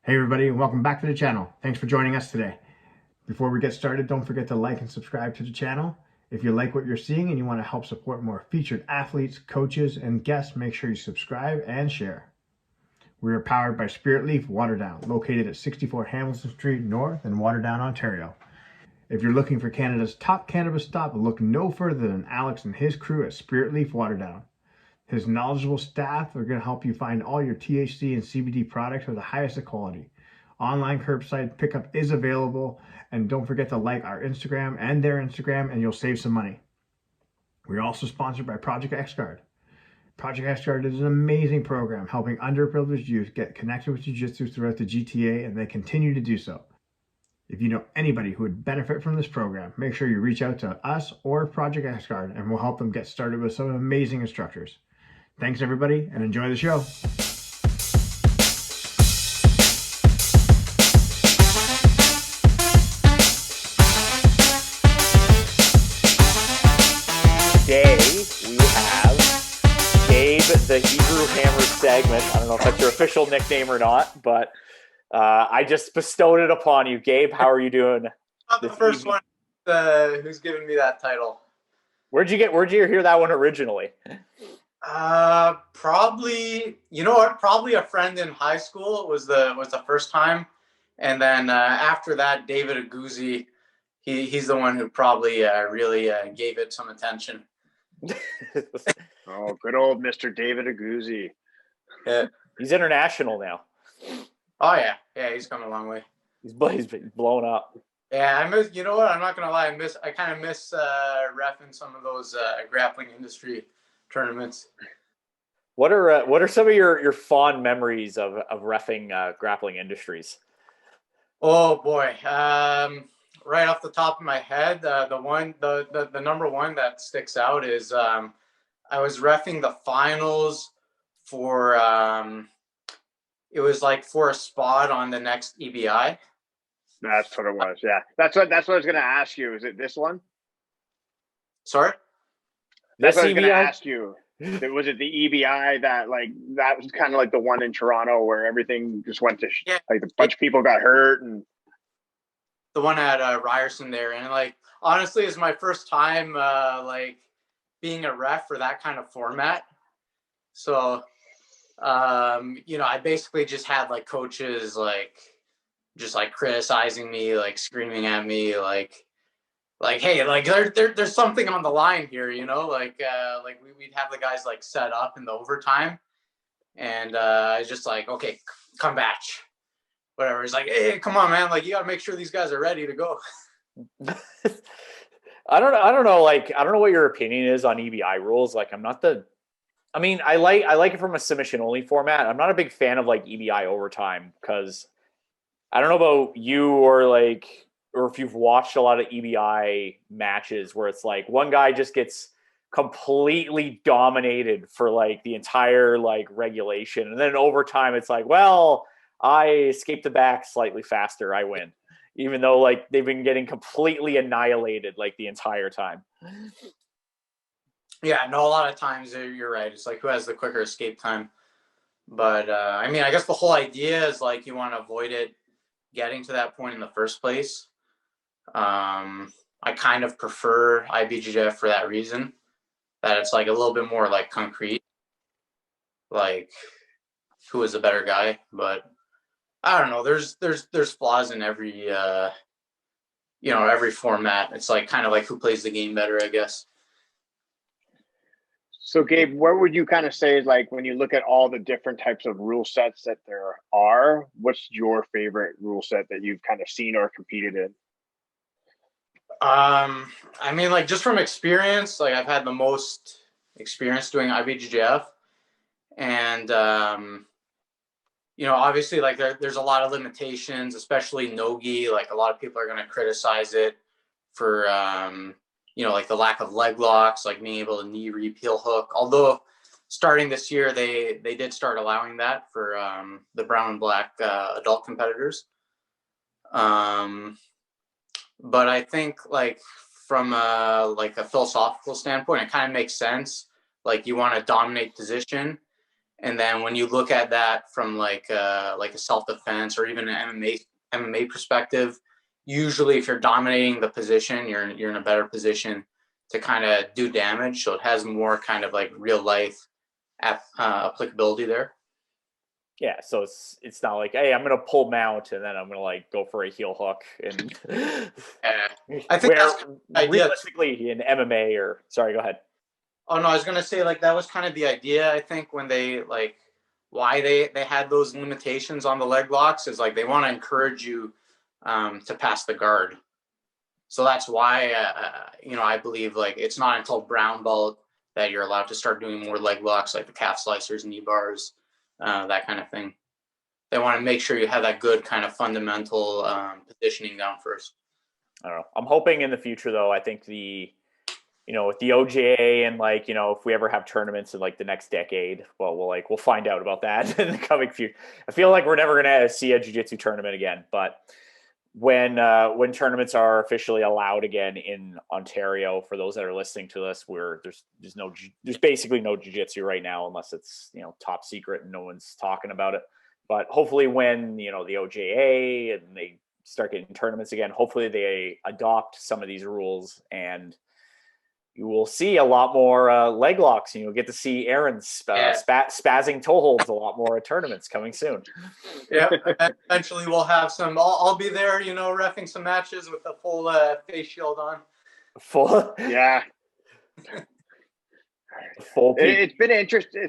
Hey everybody, and welcome back to the channel. Thanks for joining us today. Before we get started, don't forget to like and subscribe to the channel. If you like what you're seeing and you want to help support more featured athletes, coaches, and guests, make sure you subscribe and share. We are powered by Spirit Leaf Waterdown, located at 64 Hamilton Street North in Waterdown, Ontario. If you're looking for Canada's top cannabis stop, look no further than Alex and his crew at Spirit Leaf Waterdown. His knowledgeable staff are going to help you find all your THC and CBD products of the highest quality. Online curbside pickup is available, and don't forget to like our Instagram and their Instagram, and you'll save some money. We're also sponsored by Project XGuard. Project XGuard is an amazing program helping underprivileged youth get connected with jiu-jitsu throughout the GTA, and they continue to do so. If you know anybody who would benefit from this program, make sure you reach out to us or Project XGuard, and we'll help them get started with some amazing instructors. Thanks everybody, and enjoy the show. Today we have Gabe the Hebrew Hammer Sagman. I don't know if that's your official nickname or not, but I just bestowed it upon you. Gabe, how are you doing? Not the first one who's given me that title. Where'd you hear that one originally? Probably, you know what? Probably a friend in high school was the first time, and then after that, David Aguzzi, he's the one who probably really gave it some attention. Oh, good old Mr. David Aguzzi. Yeah. He's international now. Oh yeah, he's come a long way. He's blown up. Yeah, I miss. You know what? I'm not gonna lie. I kind of miss reffing some of those grappling industry tournaments. What are some of your fond memories of reffing grappling industries? Oh boy, right off the top of my head, the number one that sticks out is I was reffing the finals for it was like for a spot on the next EBI. That's what it was. Yeah, that's what I was going to ask you. Is it this one? Sorry, that's what I was going to ask you. Was it the EBI that was kind of like the one in Toronto where everything just went to like a bunch of people got hurt and the one at Ryerson there, and honestly, it's my first time being a ref for that kind of format. So, I basically just had coaches just criticizing me, screaming at me, hey, there's something on the line here, we'd have the guys set up in the overtime, and I was just okay, come back, whatever. It's hey, come on, man, you got to make sure these guys are ready to go. I don't know. I don't know what your opinion is on EBI rules. I like it from a submission only format. I'm not a big fan of EBI overtime because I don't know about you or if you've watched a lot of EBI matches where it's one guy just gets completely dominated for the entire regulation, and then in overtime it's well, I escaped the back slightly faster, I win, even though they've been getting completely annihilated the entire time. Yeah, no, a lot of times you're right. It's who has the quicker escape time. But I guess the whole idea is you want to avoid it getting to that point in the first place. I kind of prefer IBJJF for that reason, that it's a little bit more concrete, who is a better guy. But I don't know. There's flaws in every every format. It's kind of who plays the game better, I guess. So, Gabe, what would you kind of say is when you look at all the different types of rule sets that there are, what's your favorite rule set that you've kind of seen or competed in? Just from experience, I've had the most experience doing IBJJF, and obviously there's a lot of limitations, especially no-gi. A lot of people are going to criticize it for the lack of leg locks, being able to knee reap, heel hook. Although starting this year, they did start allowing that for the brown and black adult competitors. But I think from a philosophical standpoint, it kind of makes sense. You want to dominate position, And then when you look at that from like a self-defense or even an MMA perspective, usually if you're dominating the position, you're in a better position to kind of do damage. So it has more kind of like real life applicability there. Yeah, so it's not like, hey, I'm gonna pull mount and then I'm gonna like go for a heel hook and I think where realistically in MMA or sorry, go ahead. Oh no, I was gonna say like that was kind of the idea. I think when they like why they had those limitations on the leg locks is like they want to encourage you to pass the guard. So that's why I believe like it's not until brown belt that you're allowed to start doing more leg locks, like the calf slicers, knee bars, that kind of thing. They want to make sure you have that good kind of fundamental positioning down first. I don't know. I'm hoping in the future though. I think with the OJA and like, if we ever have tournaments in like the next decade, well, we'll find out about that in the coming future. I feel like we're never going to see a jiu-jitsu tournament again, but when tournaments are officially allowed again in Ontario, for those that are listening to this, there's basically no jiu-jitsu right now unless it's, top secret and no one's talking about it. But hopefully when, the OJA and they start getting tournaments again, hopefully they adopt some of these rules and you will see a lot more leg locks. You'll get to see Aaron spazzing toe holds a lot more at tournaments coming soon. Yeah, eventually we'll have some. I'll be there, reffing some matches with a full face shield on. Full, yeah. Full. It's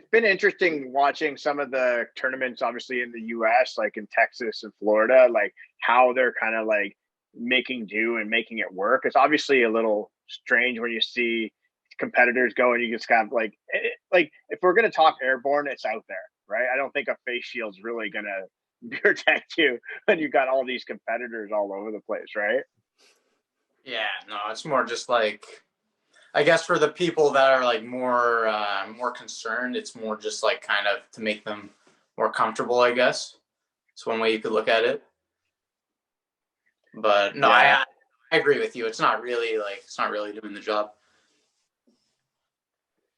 been interesting watching some of the tournaments, obviously in the U.S., like in Texas and Florida, like how they're kind of like making do and making it work. It's obviously a little strange when you see competitors go and you just kind of like if we're going to talk airborne, it's out there, right? I don't think a face shield's really going to protect you when you've got all these competitors all over the place, right? Yeah, no, it's more just like, I guess for the people that are like more concerned, it's more just like kind of to make them more comfortable, I guess. It's one way you could look at it. But no, yeah. I agree with you. It's not really doing the job.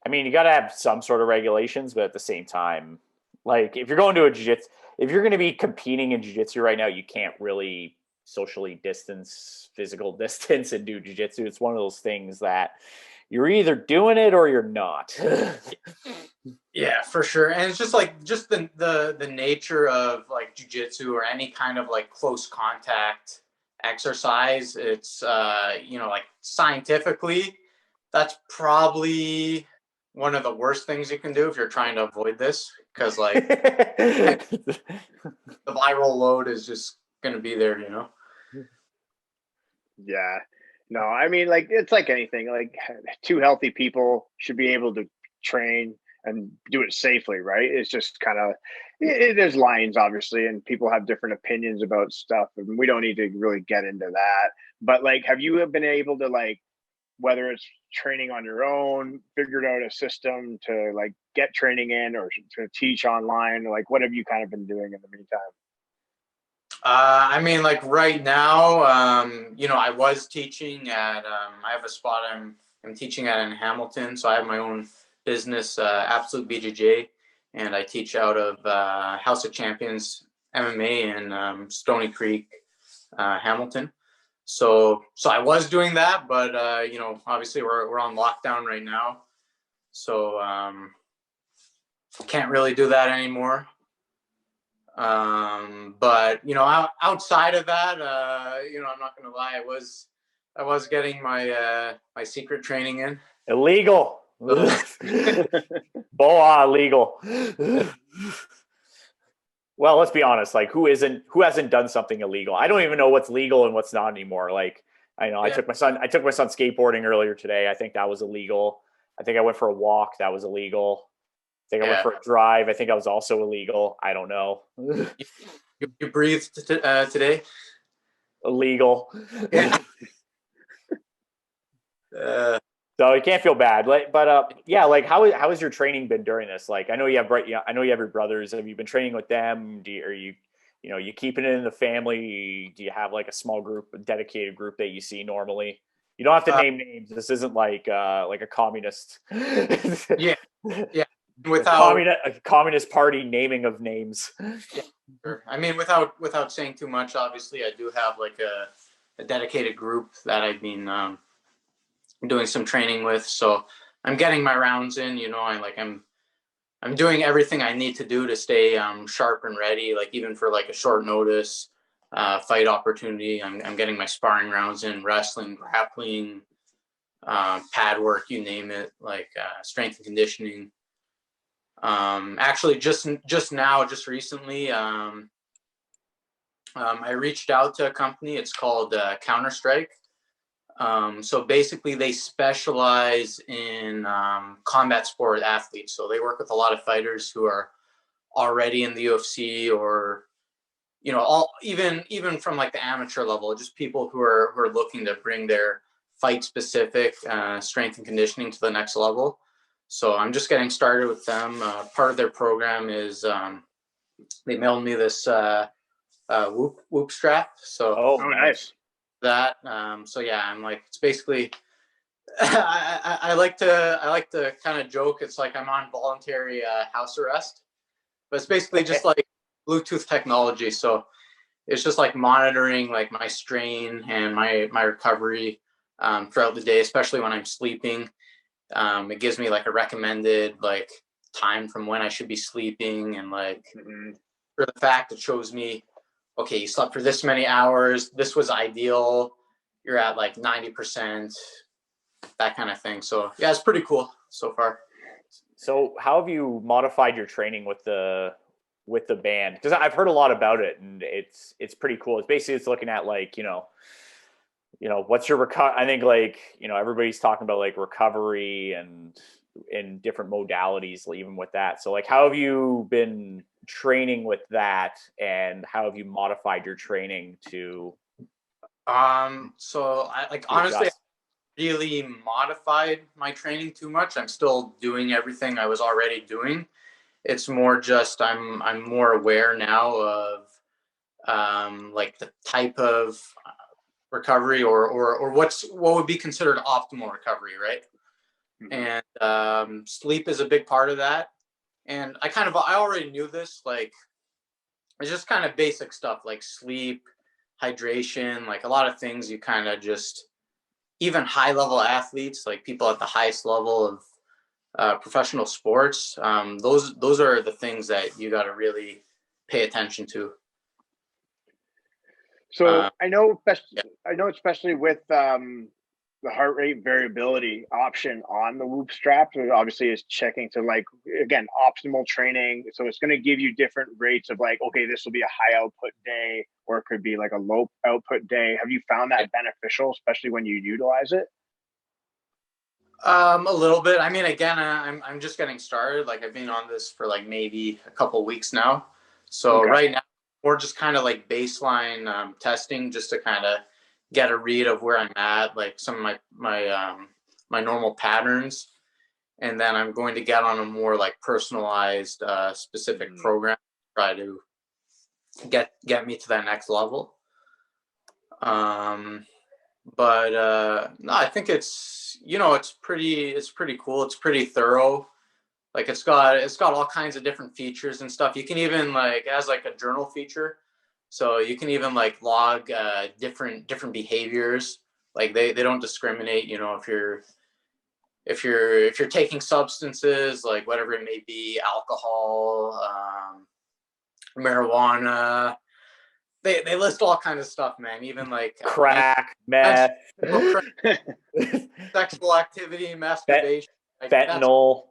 I mean, you got to have some sort of regulations, but at the same time, like if you're going to a jiu-jitsu, if you're going to be competing in jiu-jitsu right now, you can't really socially distance, physical distance and do jiu-jitsu. It's one of those things that you're either doing it or you're not. Yeah, for sure. And it's just like the nature of like jiu-jitsu or any kind of like close contact exercise. It's like scientifically, that's probably one of the worst things you can do if you're trying to avoid this, because like the viral load is just going to be there, Yeah. No, I mean, like, it's like anything. Like, two healthy people should be able to train and do it safely, right? It's just kind of, there's lines, obviously, and people have different opinions about stuff, and we don't need to really get into that. But, like, have you been able to, like, whether it's training on your own, figured out a system to, like, get training in or to teach online? Like, what have you kind of been doing in the meantime? I mean, like right now, I was teaching at, I have a spot I'm teaching at in Hamilton. So I have my own business, Absolute BJJ, and I teach out of House of Champions MMA in Stoney Creek, Hamilton. So I was doing that, but, obviously we're on lockdown right now. So can't really do that anymore. But outside of that, I'm not gonna lie, I was getting my my secret training in. Illegal. Boa illegal. Well, let's be honest, like who hasn't done something illegal? I don't even know what's legal and what's not anymore. Like I know I took my son skateboarding earlier today. I think that was illegal. I think I went for a walk, that was illegal. I think I went for a drive. I think I was also illegal. I don't know. You breathed today? Illegal. So you can't feel bad. But how has your training been during this? Like I know you have your brothers. Have you been training with them? Are you keeping it in the family? Do you have like a small group, a dedicated group that you see normally? You don't have to name names. This isn't like a communist. Yeah. Without, Communist Party naming of names. sure. I mean, without saying too much, obviously, I do have like a dedicated group that I've been doing some training with. So I'm getting my rounds in. I'm doing everything I need to do to stay sharp and ready. Like even for like a short notice fight opportunity, I'm getting my sparring rounds in, wrestling, grappling, pad work, you name it, like strength and conditioning. Actually, just recently, I reached out to a company. It's called Counter-Strike. So basically, they specialize in combat sport athletes. So they work with a lot of fighters who are already in the UFC, or even from like the amateur level, just people who are looking to bring their fight specific strength and conditioning to the next level. So I'm just getting started with them. Part of their program is they mailed me this whoop strap. So nice. That so yeah, I'm like, it's basically I like to kind of joke, it's like I'm on voluntary house arrest, but it's basically just like Bluetooth technology. So it's just like monitoring like my strain and my recovery throughout the day, especially when I'm sleeping. It gives me like a recommended like time from when I should be sleeping, and like for the fact it shows me, okay, you slept for this many hours, this was ideal, you're at like 90%, that kind of thing. So yeah, it's pretty cool so far. So how have you modified your training with the band? Because I've heard a lot about it, and it's pretty cool. It's basically, it's looking at like, what's your I think like, everybody's talking about like recovery and in different modalities, even with that. So like, how have you been training with that, and how have you modified your training to so I like honestly really modified my training too much. I'm still doing everything I was already doing. It's more just I'm more aware now of like the type of recovery or what would be considered optimal recovery, right? And sleep is a big part of that. And I already knew this, like it's just kind of basic stuff like sleep, hydration, like a lot of things you kind of just, even high level athletes, like people at the highest level of professional sports, those are the things that you got to really pay attention to. So I know especially with the heart rate variability option on the Whoop strap, it obviously is checking to like, again, optimal training. So it's going to give you different rates of like, okay, this will be a high output day, or it could be like a low output day. Have you found that beneficial, especially when you utilize it? A little bit. I mean, again, I'm just getting started. Like I've been on this for like maybe a couple weeks now. So right now we're just kind of like baseline testing, just to kind of get a read of where I'm at, like some of my normal patterns. And then I'm going to get on a more like personalized specific program to try to get me to that next level. But no, I think it's pretty cool. It's pretty thorough. Like it's got all kinds of different features and stuff. You can even like, it has like a journal feature, so you can even like log different behaviors. Like they don't discriminate. If you're taking substances, like whatever it may be, alcohol, marijuana. They list all kinds of stuff, man. Even like crack, meth, sexual activity, masturbation, fentanyl.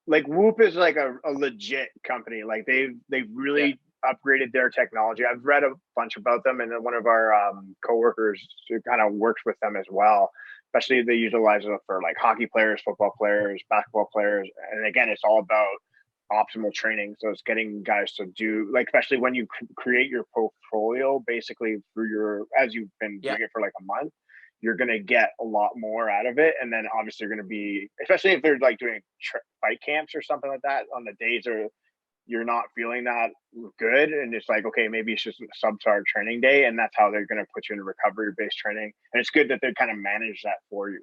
Like Whoop is like a legit company. Like they've really upgraded their technology. I've read a bunch about them, and then one of our coworkers who kind of works with them as well. Especially they utilize it for like hockey players, football players, basketball players, and again, it's all about optimal training. So it's getting guys to do, like, especially when you create your portfolio basically through as you've been doing it for like a month, you're going to get a lot more out of it. And then obviously you're going to be, especially if they're like doing fight camps or something like that on the days or you're not feeling that good, and it's like, okay, maybe it's just a subpar training day, and that's how they're going to put you into recovery-based training. And it's good that they kind of manage that for you.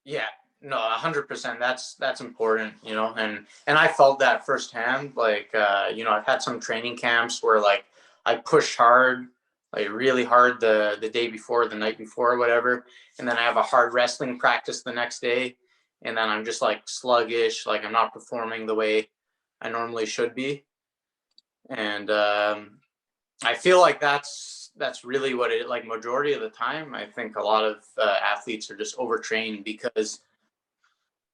Yeah, no, 100%. That's important, you know, and I felt that firsthand. Like, you know, I've had some training camps where like I pushed hard, like really hard the day before, the night before, whatever, and then I have a hard wrestling practice the next day, and then I'm just like sluggish, like I'm not performing the way I normally should be, and I feel like that's really what it, like, majority of the time. I think a lot of athletes are just overtrained because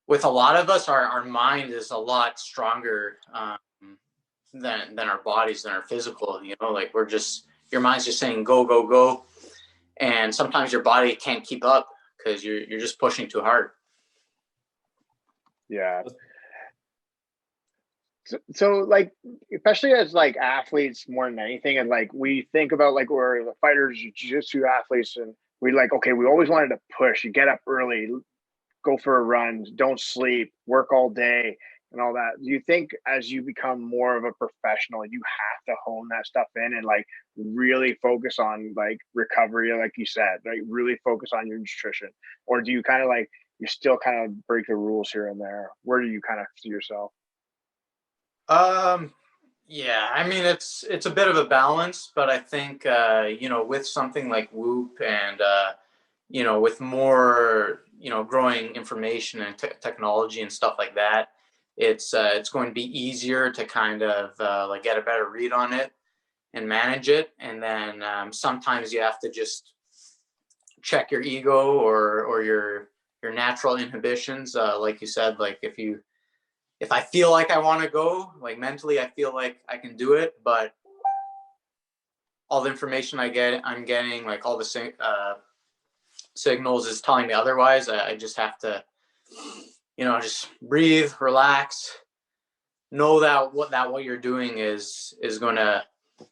with a lot of us, our mind is a lot stronger than our bodies, than our physical. You know, like your mind's just saying go, go, go, and sometimes your body can't keep up because you're just pushing too hard. Yeah. So like, especially as like athletes more than anything, and like we think about like we're fighters, jiu-jitsu athletes, and we like, okay, we always wanted to push. You get up early, go for a run, don't sleep, work all day, and all that. Do you think as you become more of a professional, you have to hone that stuff in and like really focus on like recovery, like you said, like really focus on your nutrition? Or do you kind of like, you still kind of break the rules here and there? Where do you kind of see yourself? Yeah, I mean, it's a bit of a balance, but I think, you know, with something like Whoop and, you know, with more, you know, growing information and technology and stuff like that, it's going to be easier to kind of like get a better read on it and manage it. And then sometimes you have to just check your ego or your natural inhibitions. Like you said, like if I feel like I want to go, like mentally, I feel like I can do it, but all the information I'm getting, like all the signals is telling me otherwise. I just have to, you know, just breathe, relax, know that what you're doing is going to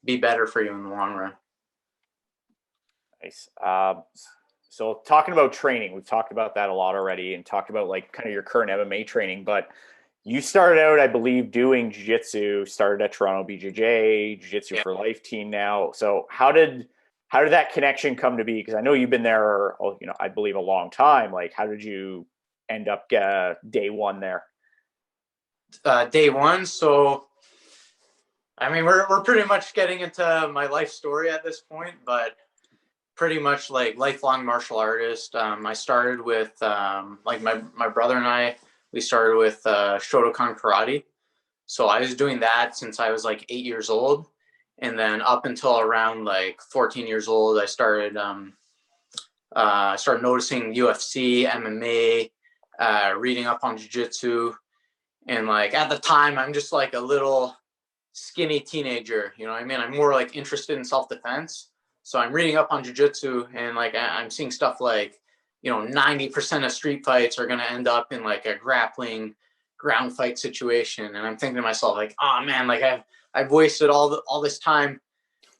be better for you in the long run. Nice. So talking about training, we've talked about that a lot already and talked about like kind of your current MMA training, but you started out, I believe, doing jiu-jitsu, started at Toronto BJJ, Jiu-Jitsu for Life team now. So how did that connection come to be? Because I know you've been there, you know, I believe a long time. Like, how did you end up day one there? Day one. So, I mean, we're pretty much getting into my life story at this point, but pretty much like lifelong martial artist. I started with like my brother and I. We started with Shotokan Karate. So I was doing that since I was like 8 years old. And then up until around like 14 years old, I started noticing UFC, MMA, reading up on jiu-jitsu. And like at the time, I'm just like a little skinny teenager. You know what I mean? I'm more like interested in self-defense. So I'm reading up on jiu-jitsu and like I'm seeing stuff like, you know, 90% of street fights are going to end up in like a grappling ground fight situation. And I'm thinking to myself like, oh man, like I've wasted all this time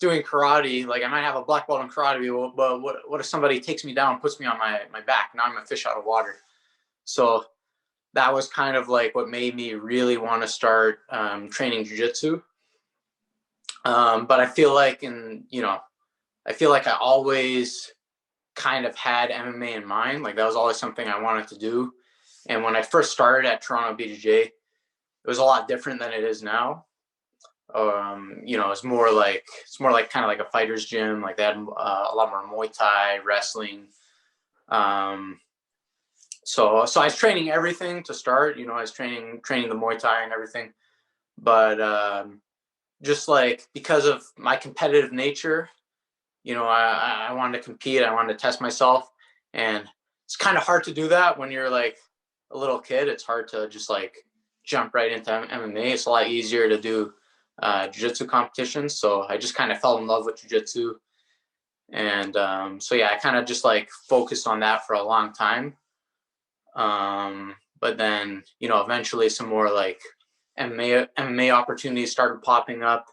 doing karate. Like I might have a black belt in karate, but what if somebody takes me down, puts me on my back? Now I'm a fish out of water. So that was kind of like what made me really want to start training jiu-jitsu. But I feel like I always kind of had MMA in mind. Like that was always something I wanted to do. And when I first started at Toronto BJJ, it was a lot different than it is now. You know, it's more like kind of like a fighter's gym. Like they had a lot more Muay Thai, wrestling. So I was training everything to start. You know, I was training the Muay Thai and everything. But just like because of my competitive nature, you know, I wanted to compete. I wanted to test myself. And it's kind of hard to do that when you're like a little kid. It's hard to just like jump right into MMA. It's a lot easier to do jiu-jitsu competitions. So I just kind of fell in love with jiu-jitsu. And so, yeah, I kind of just like focused on that for a long time. But then, you know, eventually some more like MMA opportunities started popping up.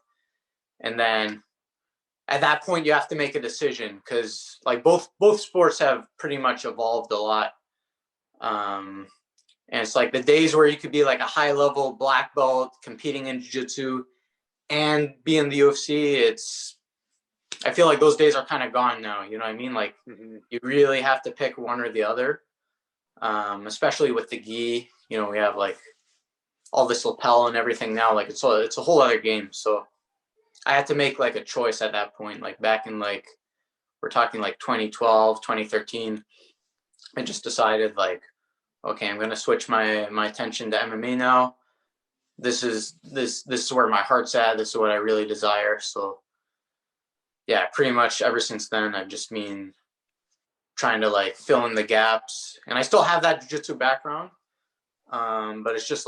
And then at that point you have to make a decision because like both sports have pretty much evolved a lot. And it's like the days where you could be like a high level black belt competing in jiu-jitsu and be in the UFC, I feel like those days are kind of gone now. You know what I mean? Like you really have to pick one or the other, especially with the gi. You know, we have like all this lapel and everything now. Like it's a whole other game. So I had to make like a choice at that point. Like back in like, we're talking like 2012, 2013. I just decided like, okay, I'm going to switch my attention to MMA now. This is where my heart's at. This is what I really desire. So yeah, pretty much ever since then, I've just been trying to like fill in the gaps, and I still have that jiu-jitsu background. But it's just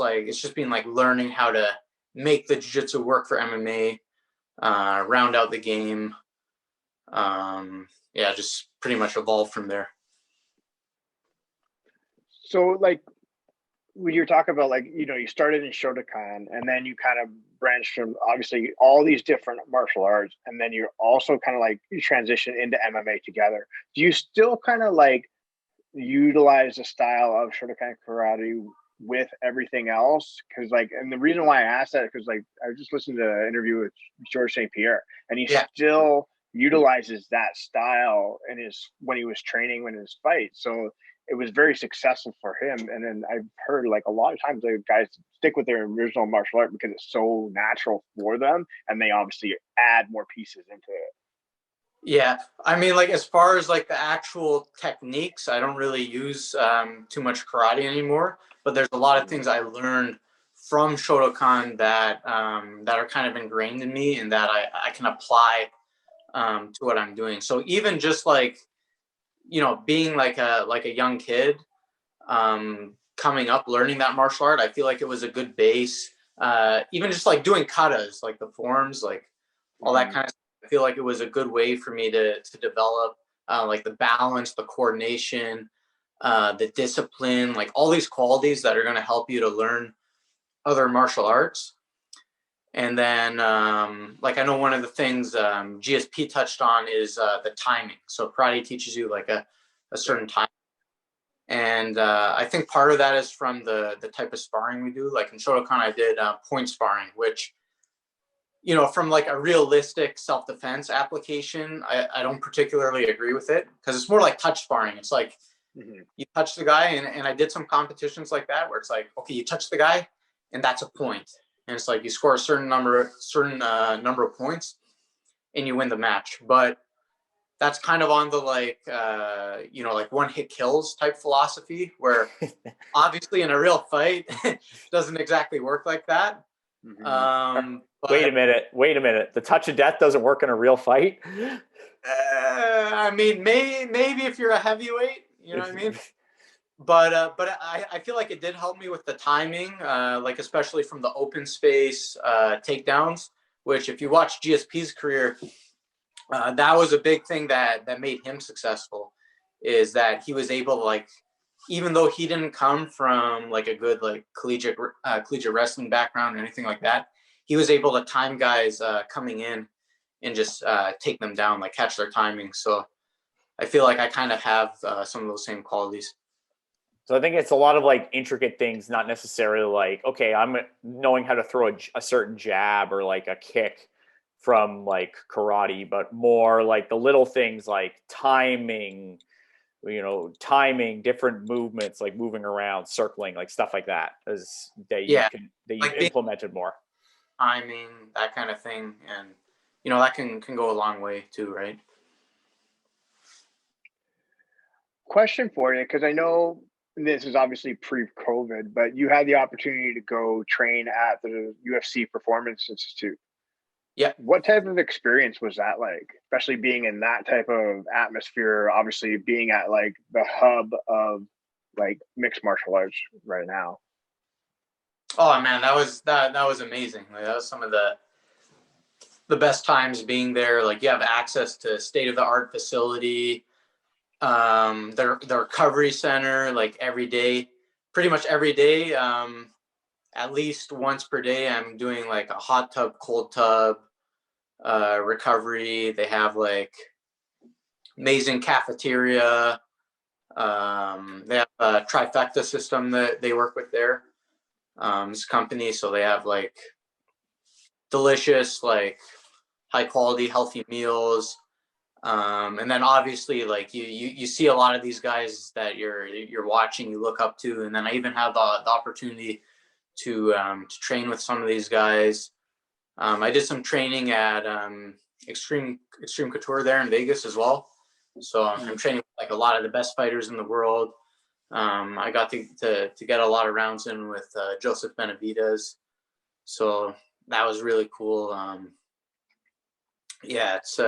been like learning how to make the jiu-jitsu work for MMA, round out the game. Yeah, just pretty much evolved from there. So like when you're talking about like, you know, you started in Shotokan and then you kind of branched from obviously all these different martial arts, and then you're also kind of like you transition into MMA together. Do you still kind of like utilize the style of Shotokan Karate with everything else? Because like, and the reason why I asked that, because like I was just listening to an interview with George St. Pierre, and he still utilizes that style in his when he was training in his fight. So it was very successful for him. And then I've heard like a lot of times the guys stick with their original martial art because it's so natural for them, and they obviously add more pieces into it. Yeah, I mean, like as far as like the actual techniques, I don't really use too much karate anymore. But there's a lot of things I learned from Shotokan that are kind of ingrained in me, and that I can apply to what I'm doing. So even just like, you know, being like a young kid, coming up learning that martial art, I feel like it was a good base. Even just like doing katas, like the forms, like all that kind of stuff. I feel like it was a good way for me to develop like the balance, the coordination, the discipline, like all these qualities that are going to help you to learn other martial arts. And then like I know one of the things GSP touched on is the timing. So karate teaches you like a certain time. And I think part of that is from the type of sparring we do. Like in Shotokan, I did point sparring, which, you know, from like a realistic self-defense application, I don't particularly agree with it, because it's more like touch sparring. It's like you touch the guy, and I did some competitions like that where it's like, okay, you touch the guy and that's a point. And it's like you score a certain number of points and you win the match. But that's kind of on the like, you know, like one hit kills type philosophy, where obviously in a real fight doesn't exactly work like that. But, wait a minute. The touch of death doesn't work in a real fight. I mean, maybe if you're a heavyweight, you know what I mean? But I feel like it did help me with the timing, like especially from the open space takedowns, which if you watch GSP's career, that was a big thing that made him successful, is that he was able to, like, even though he didn't come from like a good like collegiate wrestling background or anything like that, he was able to time guys coming in and just take them down, like catch their timing. So I feel like I kind of have some of those same qualities. So I think it's a lot of like intricate things, not necessarily like, okay, I'm knowing how to throw a certain jab or like a kick from like karate, but more like the little things like timing, you know, different movements, like moving around, circling, like stuff like that, is that you like implemented more. Timing, that kind of thing. And, you know, that can go a long way too, right? Question for you, because I know this is obviously pre-COVID, but you had the opportunity to go train at the UFC Performance Institute. Yeah. What type of experience was that like, especially being in that type of atmosphere, obviously being at like the hub of like mixed martial arts right now? Oh man, that was amazing. Like, that was some of the best times being there. Like you have access to state-of-the-art facility, their recovery center, like pretty much every day, at least once per day, I'm doing like a hot tub, cold tub, recovery. They have like amazing cafeteria. They have Trifecta system that they work with there. This company, so they have like delicious, like high quality, healthy meals. And then obviously like you see a lot of these guys that you're watching, you look up to. And then I even have the opportunity to train with some of these guys. I did some training at Extreme Couture there in Vegas as well. So I'm training with like a lot of the best fighters in the world. I got to get a lot of rounds in with Joseph Benavidez. So that was really cool. Yeah, it's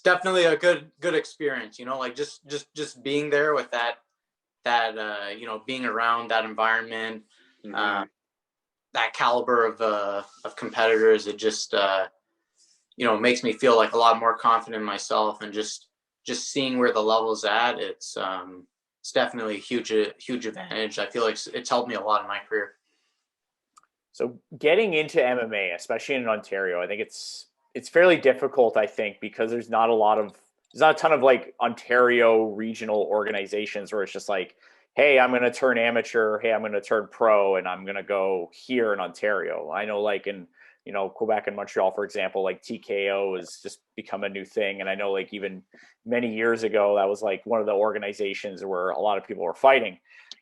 definitely a good experience, you know, like just being there with that you know, being around that environment, that caliber of competitors. It just you know, makes me feel like a lot more confident in myself, and just seeing where the level's at. It's definitely a huge advantage. I feel like it's helped me a lot in my career. So getting into MMA, especially in Ontario, I think it's fairly difficult, I think, because there's not a ton of like Ontario regional organizations where it's just like, hey, I'm going to turn amateur, hey, I'm going to turn pro, and I'm going to go here in Ontario. I know like in, you know, Quebec and Montreal, for example, like TKO has just become a new thing. And I know like even many years ago, that was like one of the organizations where a lot of people were fighting.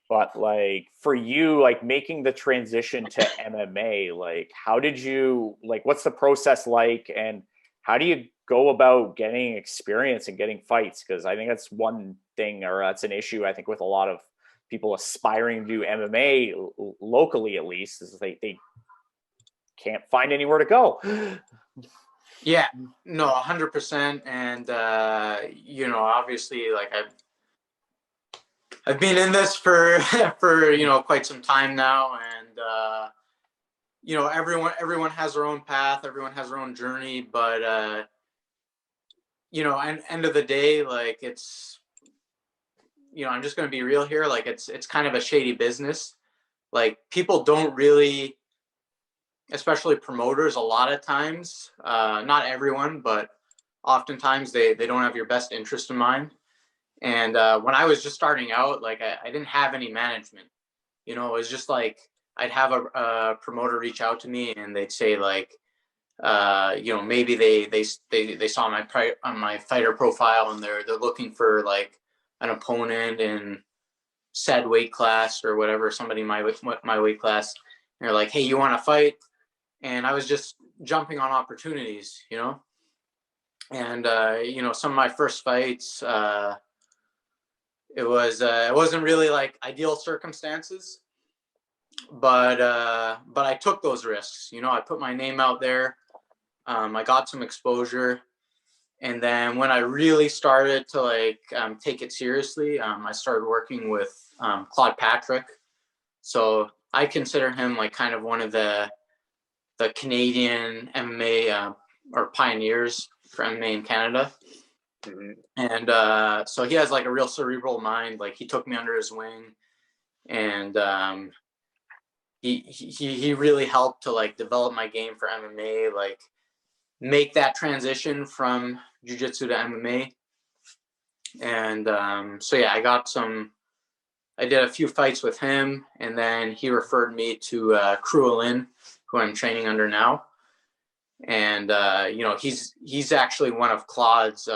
But like for you, like making the transition to MMA, like how did you, like what's the process like, and how do you go about getting experience and getting fights? Because I think that's one thing, or that's an issue I think with a lot of people aspiring to do MMA locally, at least, is they can't find anywhere to go. Yeah, no, 100%. And you know, obviously like I've been in this for you know, quite some time now, and you know, everyone has their own path, everyone has their own journey, but you know, end of the day, like it's, you know, I'm just going to be real here, like it's kind of a shady business. Like people don't really, especially promoters, a lot of times, not everyone, but oftentimes they don't have your best interest in mind. And when I was just starting out, like I didn't have any management, you know. It was just like I'd have a promoter reach out to me, and they'd say like, you know, maybe they saw my fighter profile, and they're looking for like an opponent in said weight class or whatever, somebody in my weight class. And they're like, hey, you want to fight? And I was just jumping on opportunities, you know. And you know, some of my first fights, it wasn't really like ideal circumstances, but I took those risks. You know, I put my name out there. I got some exposure, and then when I really started to like take it seriously, I started working with Claude Patrick. So I consider him like kind of one of the Canadian MMA or pioneers for MMA in Canada. And so he has like a real cerebral mind. Like he took me under his wing, and he really helped to like develop my game for MMA, like make that transition from jiu-jitsu to MMA. And so yeah, I did a few fights with him, and then he referred me to Cruel Lin, who I'm training under now. And you know, he's actually one of Claude's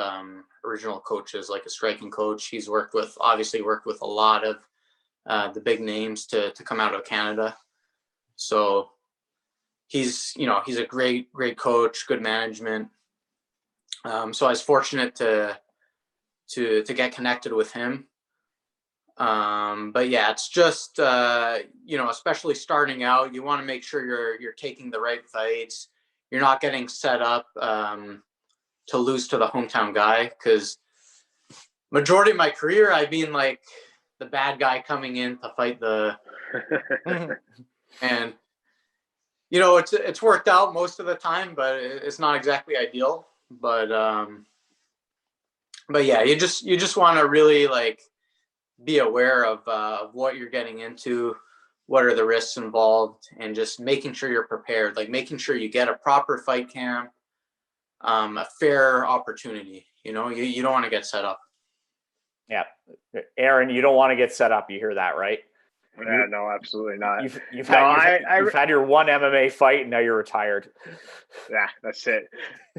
original coaches, like a striking coach. He's obviously worked with a lot of the big names to come out of Canada. So he's a great coach, good management. So I was fortunate to get connected with him. But yeah, it's just you know, especially starting out, you want to make sure you're taking the right fights. You're not getting set up to lose to the hometown guy, because majority of my career I've been like the bad guy coming in to fight the and you know, it's worked out most of the time, but it's not exactly ideal. But yeah, you just want to really like be aware of what you're getting into, what are the risks involved, and just making sure you're prepared, like making sure you get a proper fight camp, a fair opportunity. You know, you don't want to get set up. Yeah. Aaron, you don't want to get set up. You hear that, right? Yeah, no, absolutely not. You've No, had your one MMA fight and now you're retired. Yeah, that's it.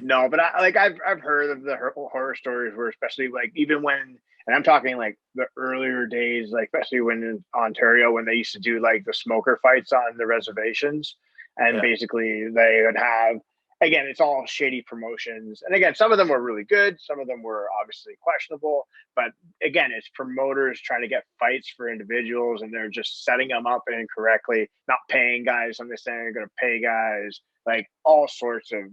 No, but I've heard of the horror stories where, especially like even when, and I'm talking like the earlier days, like especially when in Ontario, when they used to do like the smoker fights on the reservations, and basically they would have, again, it's all shady promotions, and again, some of them were really good, some of them were obviously questionable, but again, it's promoters trying to get fights for individuals, and they're just setting them up incorrectly, not paying guys. I'm just saying they're going to pay guys, like all sorts of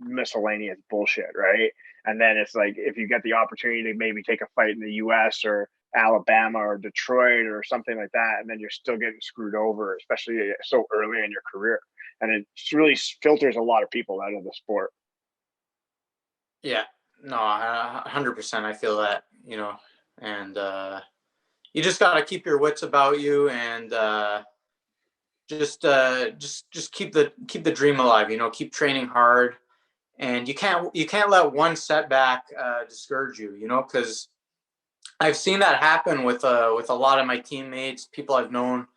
miscellaneous bullshit, right? And then it's like, if you get the opportunity to maybe take a fight in the US or Alabama or Detroit or something like that, and then you're still getting screwed over, especially so early in your career. And it really filters a lot of people out of the sport. Yeah, no, 100%. I feel that, and you just got to keep your wits about you, and just keep the dream alive. Keep training hard, and you can't let one setback discourage you. Because I've seen that happen with a lot of my teammates, people I've known.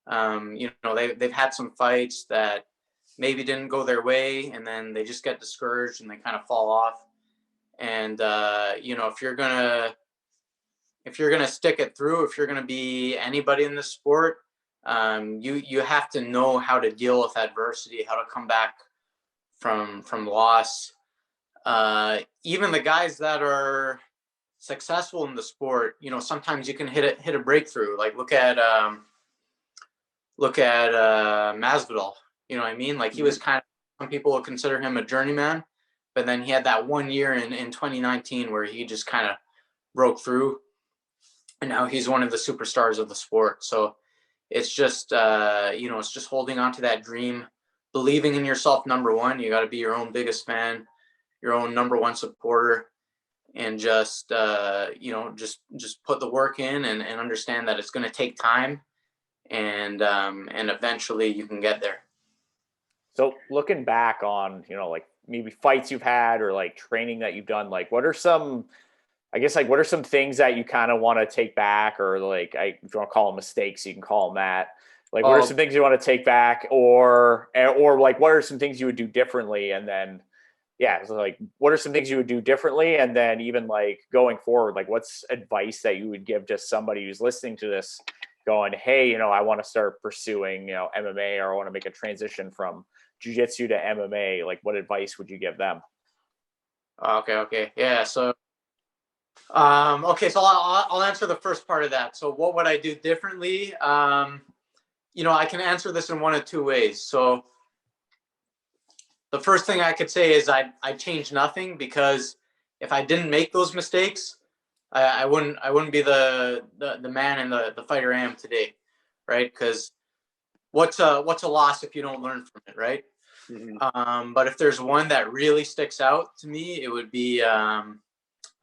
They've had some fights that maybe didn't go their way, and then they just get discouraged and they kind of fall off. And if you're gonna stick it through, if you're gonna be anybody in this sport, you have to know how to deal with adversity, how to come back from loss. Even the guys that are successful in the sport, sometimes you can hit a breakthrough. Like look at Masvidal. You know what I mean? Like he was kind of, some people would consider him a journeyman, but then he had that 1 year in 2019 where he just kind of broke through, and now he's one of the superstars of the sport. So it's just it's just holding on to that dream, believing in yourself. Number one, you got to be your own biggest fan, your own number one supporter, and just just put the work in, and understand that it's going to take time, and eventually you can get there. So looking back on, like maybe fights you've had or like training that you've done, like what are some things that you kind of want to take back, or like, if you want to call them mistakes, you can call them that. Like, what are some things you want to take back, or like, what are some things you would do differently? And then, so like, what are some things you would do differently? And then even like going forward, like what's advice that you would give just somebody who's listening to this going, hey, I want to start pursuing, MMA, or I want to make a transition from jiu-jitsu to MMA. Like, what advice would you give them? Okay. Yeah. So, so I'll answer the first part of that. So what would I do differently? I can answer this in one of two ways. So the first thing I could say is I change nothing, because if I didn't make those mistakes, I wouldn't be the man and the fighter I am today, right? Because what's a loss if you don't learn from it, right? Mm-hmm. But if there's one that really sticks out to me, it would be I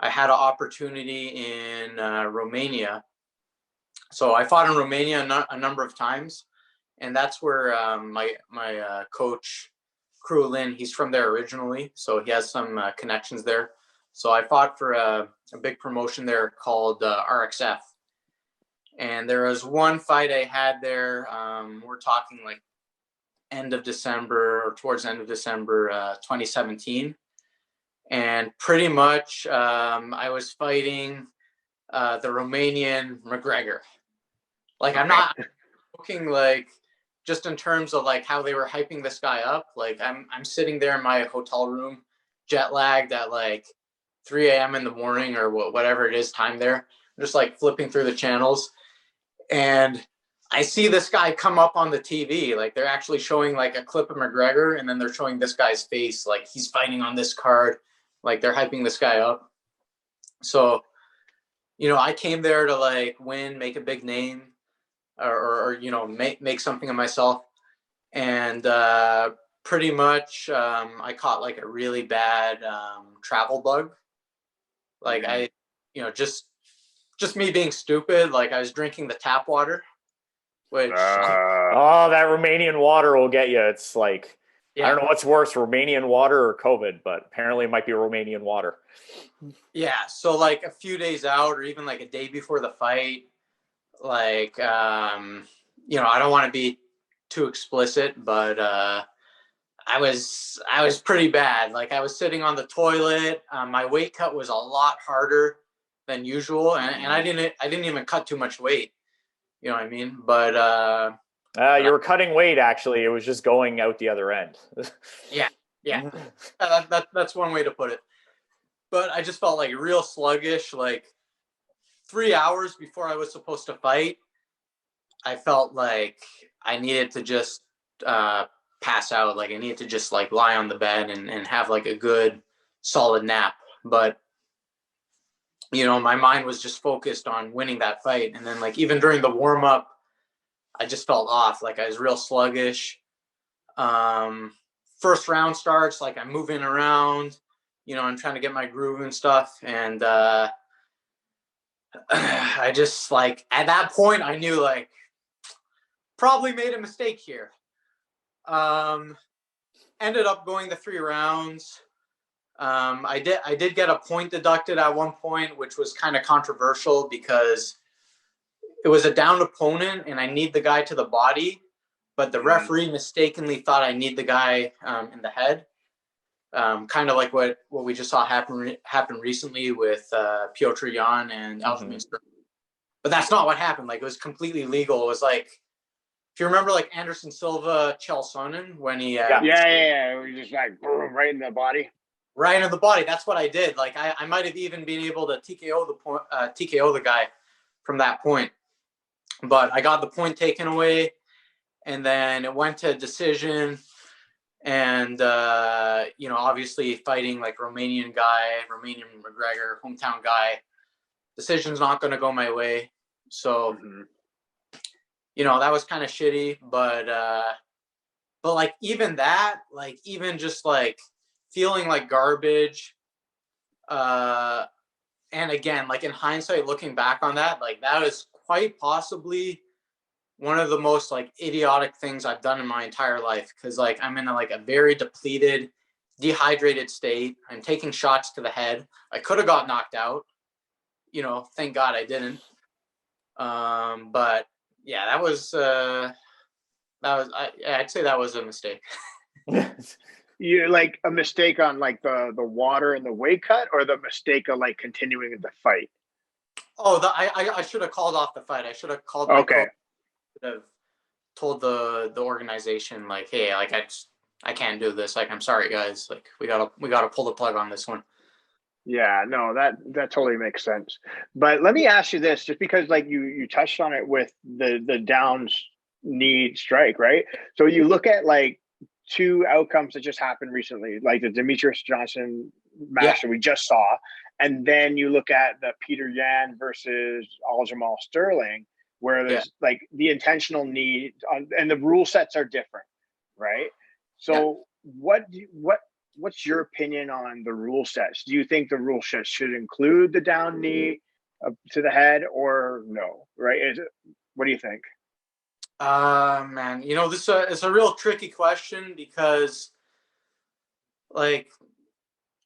had an opportunity in Romania. So I fought in Romania a number of times, and that's where my coach, Crew Lin, he's from there originally, so he has some connections there. So I fought for a big promotion there called RXF. And there was one fight I had there. We're talking like end of December, or towards the end of December 2017. And pretty much I was fighting the Romanian McGregor. Like, I'm not looking, like, just in terms of like how they were hyping this guy up. Like I'm sitting there in my hotel room, jet lagged at like 3 a.m. in the morning, or whatever it is time there, just like flipping through the channels. And I see this guy come up on the TV. Like they're actually showing like a clip of McGregor, and then they're showing this guy's face. Like he's fighting on this card. Like they're hyping this guy up. So, I came there to like win, make a big name, or make something of myself. And pretty much I caught like a really bad travel bug. Like I, just me being stupid. Like I was drinking the tap water, which that Romanian water will get you. It's like, I don't know what's worse, Romanian water or COVID, but apparently it might be Romanian water. Yeah. So like a few days out or even like a day before the fight, like, you know, I don't want to be too explicit, but I was pretty bad. Like I was sitting on the toilet. My weight cut was a lot harder than usual. And I didn't even cut too much weight. You know what I mean? But you were cutting weight, actually. It was just going out the other end. yeah. That's one way to put it. But I just felt like real sluggish. Like 3 hours before I was supposed to fight, I felt like I needed to just pass out. Like I needed to just like lie on the bed and have like a good solid nap. But you know, my mind was just focused on winning that fight. And then like even during the warm up, I just felt off. Like I was real sluggish. First round starts, like I'm moving around, you know, I'm trying to get my groove and stuff. And I just like, at that point I knew like probably made a mistake here. Ended up going the 3 rounds. I did get a point deducted at one point, which was kind of controversial because it was a downed opponent and I need the guy to the body, but the referee mistakenly thought I need the guy in the head. Kind of like what we just saw happen recently with Piotr Jan and Aljamain Sterling. But that's not what happened. Like it was completely legal. It was like, if you remember like Anderson Silva, Chael Sonnen, when he It was just like boom, right in the body. Right in the body. That's what I did. Like I might have even been able to TKO the guy from that point, but I got the point taken away, and then it went to a decision. And you know, obviously fighting like Romanian McGregor, hometown guy, decision's not going to go my way. So you know, that was kind of shitty. But like even that, like even just like feeling like garbage. And again, like in hindsight, looking back on that, like that was quite possibly one of the most like idiotic things I've done in my entire life. Cause like I'm in a very depleted, dehydrated state. I'm taking shots to the head. I could have got knocked out, you know, thank God I didn't. But yeah, I'd say that was a mistake. You like a mistake on like the water and the weight cut, or the mistake of like continuing the fight? Oh, I should have called off the fight. I should have called. Okay. Should have told the organization like, hey, like I can't do this. Like I'm sorry guys. Like we gotta pull the plug on this one. Yeah, no, that totally makes sense. But let me ask you this, just because like you touched on it with the downs knee strike, right? So you look at like 2 outcomes that just happened recently, like the Demetrius Johnson match that we just saw, and then you look at the Peter Yan versus Aljamain Sterling, where there's like the intentional knee and the rule sets are different, right? So what's your opinion on the rule sets? Do you think the rule sets should include the down knee to the head or no? Right? What do you think? Man, you know, this is a real tricky question because, like,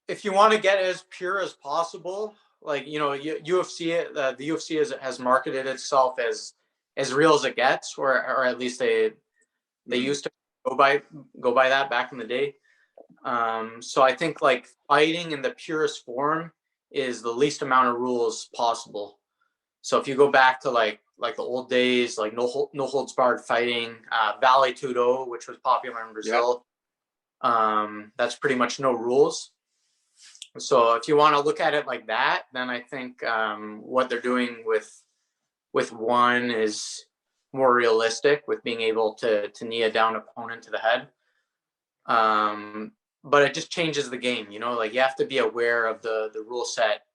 if you want to get as pure as possible, like, you know, UFC, the UFC has marketed itself as real as it gets, or at least they used to go by that back in the day. So I think like fighting in the purest form is the least amount of rules possible. So if you go back to like the old days, like no holds barred fighting, Vale Tudo, which was popular in Brazil, that's pretty much no rules. So if you want to look at it like that, then I think what they're doing with one is more realistic, with being able to knee a down opponent to the head. But it just changes the game, you know, like you have to be aware of the rule set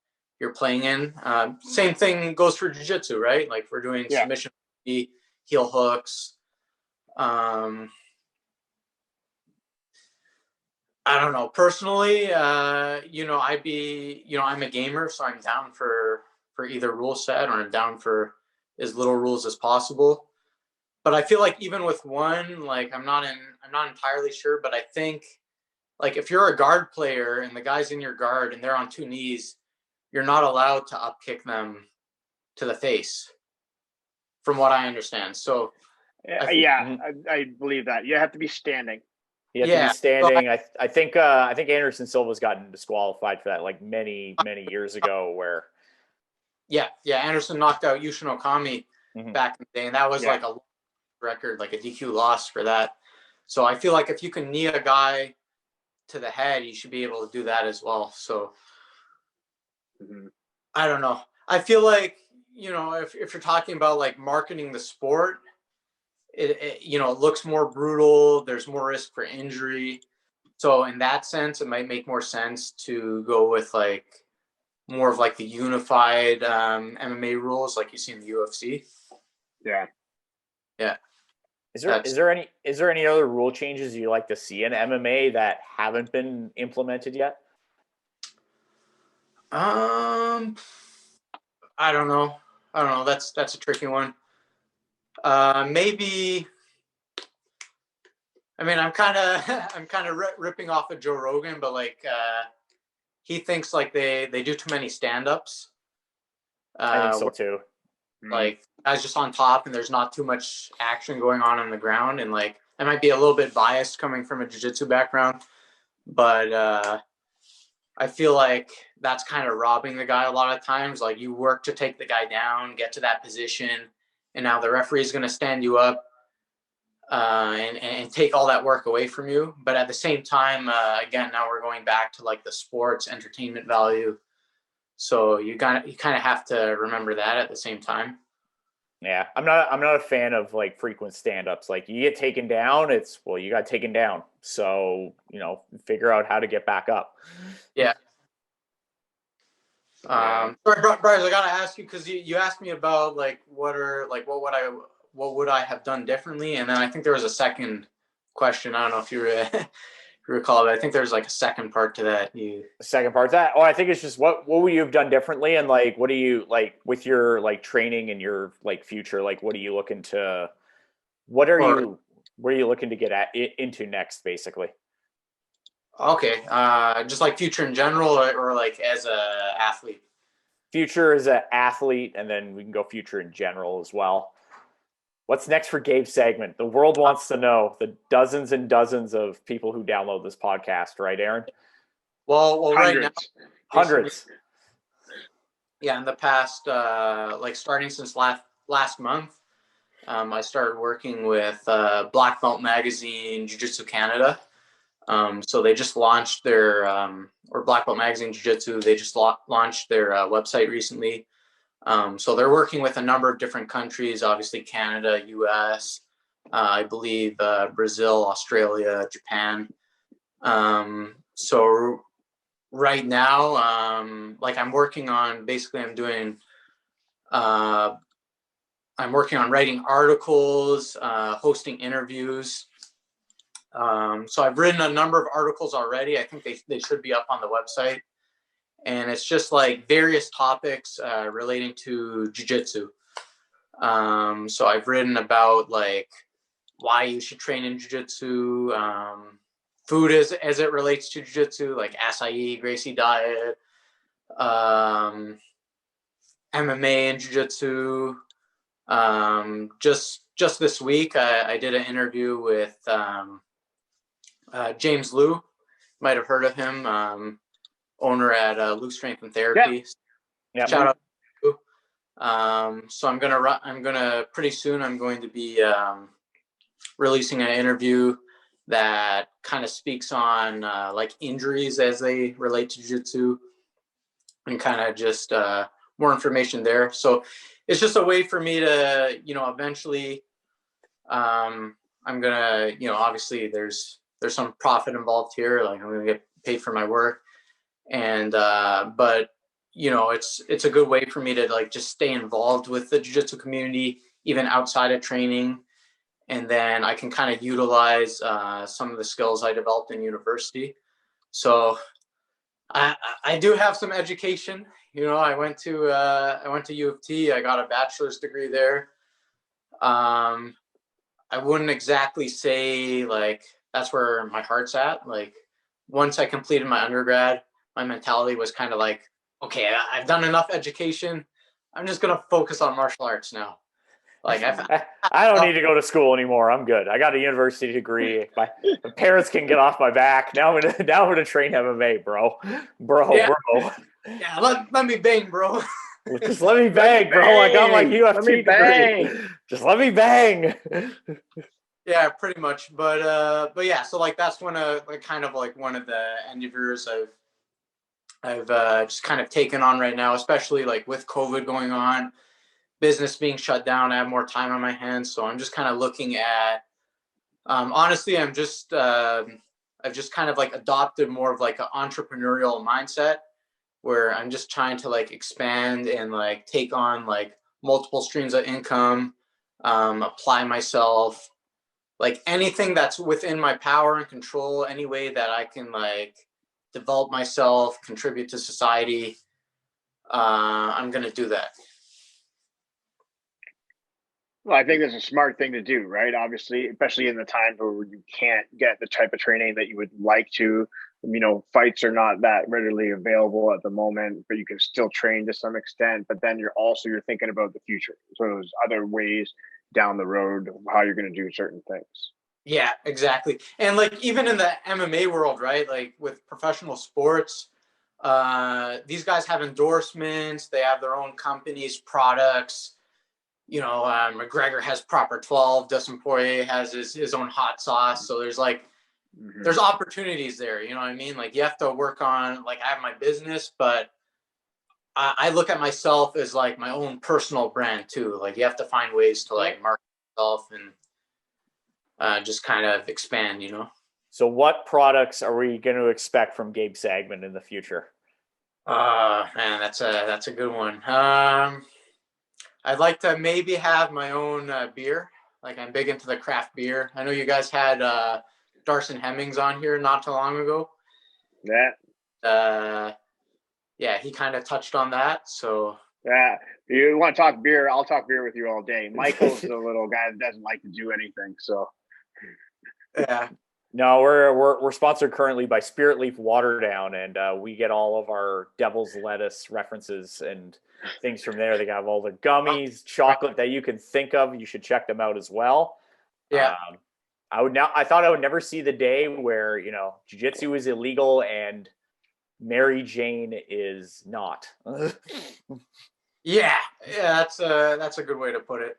you're playing in. Same thing goes for jiu-jitsu, right? Like we're doing submission, heel hooks. I don't know. Personally, you know, I'm a gamer, so I'm down for either rule set, or I'm down for as little rules as possible. but I feel like even with one, like I'm not entirely sure, but I think like if you're a guard player and the guy's in your guard and they're on two knees, you're not allowed to up kick them to the face, from what I understand. So I believe that. You have to be standing. You have to be standing. I think Anderson Silva's gotten disqualified for that like many years ago. Where Anderson knocked out Yushin Okami back in the day, and that was like a record, like a DQ loss for that. So I feel like if you can knee a guy to the head, you should be able to do that as well. So I don't know. I feel like, you know, if you're talking about like marketing the sport, it you know, it looks more brutal. There's more risk for injury. So in that sense, it might make more sense to go with like more of like the unified MMA rules like you see in the UFC. Yeah. Is there any other rule changes you like to see in MMA that haven't been implemented yet? I don't know. That's a tricky one. Maybe. I mean, I'm kind of ripping off of Joe Rogan, but like he thinks like they do too many stand-ups. I think so too. Like guys just on top, and there's not too much action going on the ground, and like I might be a little bit biased coming from a jiu-jitsu background, but I feel like that's kind of robbing the guy a lot of times. Like you work to take the guy down, get to that position, and now the referee is going to stand you up and take all that work away from you. But at the same time, again, now we're going back to like the sports entertainment value. So you kind of have to remember that at the same time. Yeah, I'm not a fan of like frequent stand-ups. Like you get taken down, you got taken down. So, you know, figure out how to get back up. Yeah. Sorry, Bryce, I gotta ask you, because you asked me about like what would I have done differently, and then I think there was a second question. I don't know if you recall, but I think there's like a second part to that. The second part of that? Oh, I think it's just what would you have done differently, and like what do you like with your like training and your like future? Like what are you looking to? What are you looking to get into next, basically? Okay, just like future in general, or like as a athlete. Future as an athlete, and then we can go future in general as well. What's next for Gabe Sagman? The world wants to know, the dozens and dozens of people who download this podcast, right, Aaron? Well, Hundreds. right now, hundreds. Yeah, in the past, like starting since last month, I started working with Black Belt Magazine Jiu-Jitsu Canada. So they just launched their, or Black Belt Magazine Jiu-Jitsu, they just launched their website recently. So they're working with a number of different countries, obviously Canada, US, I believe Brazil, Australia, Japan. So right now, like I'm working on writing articles, hosting interviews. So I've written a number of articles already. I think they should be up on the website. And it's just like various topics relating to jiu-jitsu. So I've written about like why you should train in jiu-jitsu, food as it relates to jiu-jitsu, like acai, Gracie diet, MMA and jiu-jitsu. Just this week, I did an interview with James Liu. Might have heard of him. Owner at Luke Strength and Therapy. Yeah. Shout out to you. So I'm gonna pretty soon I'm going to be releasing an interview that kind of speaks on like injuries as they relate to jiu-jitsu, and kind of just more information there. So it's just a way for me to, you know, eventually I'm gonna, you know, obviously there's some profit involved here, like I'm gonna get paid for my work. And but you know, it's a good way for me to like just stay involved with the jiu-jitsu community even outside of training, and then I can kind of utilize some of the skills I developed in university. So I do have some education. You know, I went to U of T. I got a bachelor's degree there. I wouldn't exactly say like that's where my heart's at. Like once I completed my undergrad, my mentality was kind of like, okay, I've done enough education. I'm just gonna focus on martial arts now. Like I don't need to go to school anymore. I'm good. I got a university degree. My parents can get off my back. Now I'm gonna train MMA, bro. Yeah. Let me bang, bro. Just let me bang, bro. I got my UFC degree. Just let me bang. Yeah, pretty much. But yeah, so like that's one of like kind of like one of the endeavors I've just kind of taken on right now, especially like with COVID going on, business being shut down. I have more time on my hands, so I'm just kind of looking at. Honestly, I've just kind of like adopted more of like an entrepreneurial mindset, where I'm just trying to like expand and like take on like multiple streams of income, apply myself, like anything that's within my power and control, any way that I can like develop myself, contribute to society. I'm going to do that. Well, I think that's a smart thing to do, right? Obviously, especially in the time where you can't get the type of training that you would like to. You know, fights are not that readily available at the moment, but you can still train to some extent. But then you're thinking about the future. So there's other ways down the road how you're going to do certain things. Yeah, exactly. And like even in the MMA world, right? Like with professional sports, these guys have endorsements. They have their own companies, products. You know, McGregor has Proper 12. Dustin Poirier has his own hot sauce. So there's like, there's opportunities there. You know what I mean? Like you have to work on, like I have my business, but I look at myself as like my own personal brand too. Like you have to find ways to like market yourself and just kind of expand, you know? So what products are we going to expect from Gabe Sagman in the future? Man, that's a good one. I'd like to maybe have my own beer. Like I'm big into the craft beer. I know you guys had Darson Hemmings on here not too long ago. Yeah, he kind of touched on that. So yeah, you want to talk beer? I'll talk beer with you all day. Michael's the little guy that doesn't like to do anything. So yeah. No, we're sponsored currently by Spirit Leaf Waterdown, and we get all of our Devil's Lettuce references and things from there. They have all the gummies, chocolate that you can think of. You should check them out as well. Yeah. I thought I would never see the day where, you know, jiu-jitsu is illegal and Mary Jane is not. Yeah, that's a good way to put it.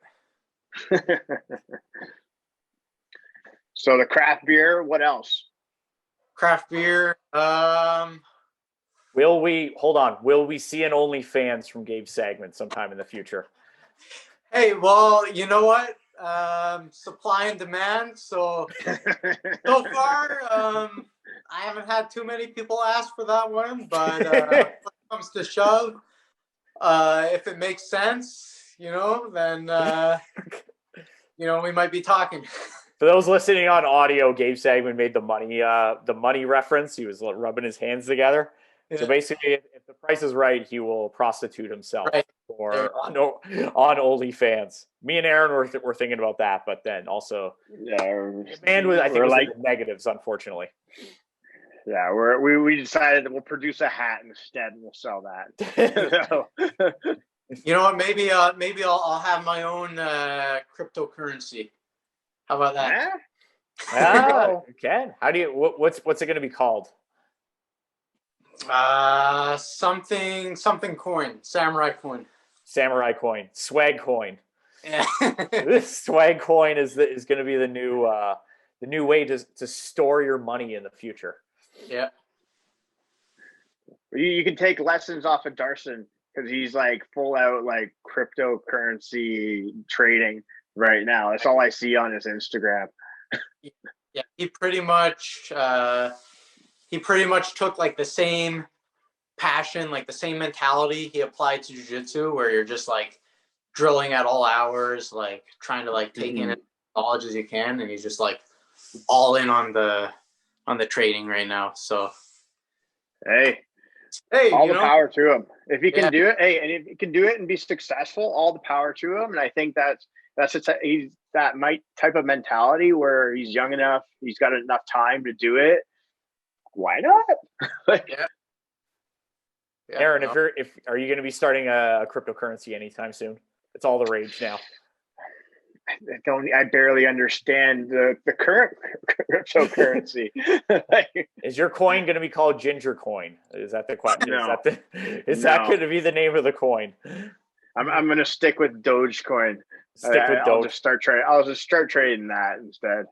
So the craft beer, what else? Craft beer. Will we see an OnlyFans from Gabe Sagman sometime in the future? Hey, well, you know what? Supply and demand. So far, I haven't had too many people ask for that one, but when it comes to shove, if it makes sense, you know, then you know, we might be talking. For those listening on audio, Gabe Sagman made the money reference. He was rubbing his hands together. Yeah. So basically, if the price is right, he will prostitute himself on OnlyFans. Me and Aaron were thinking about that, but then also, and I think it was like the negatives, unfortunately. Yeah, we decided that we'll produce a hat instead, and we'll sell that. You know what? Maybe I'll have my own cryptocurrency. How about that? Yeah, you can. How do you? What's it going to be called? Something coin, samurai coin, swag coin. Yeah. This swag coin is going to be the new way to store your money in the future. Yeah. You can take lessons off of Darson because he's like full out like cryptocurrency trading right now. That's all I see on his Instagram. Yeah, he pretty much took like the same passion, like the same mentality he applied to jiu-jitsu, where you're just like drilling at all hours, like trying to like take in as knowledge as you can, and he's just like all in on the trading right now. So hey, all the power to him. If he can do it, and if he can do it and be successful, all the power to him. And I think that's that type of mentality where he's young enough, he's got enough time to do it. Why not? Yeah. Aaron, are you going to be starting a cryptocurrency anytime soon? It's all the rage now. I barely understand the current cryptocurrency. Is your coin going to be called Ginger Coin? Is that the question? No. Is that going to be the name of the coin? I'm going to stick with Dogecoin. I'll just start trading that instead.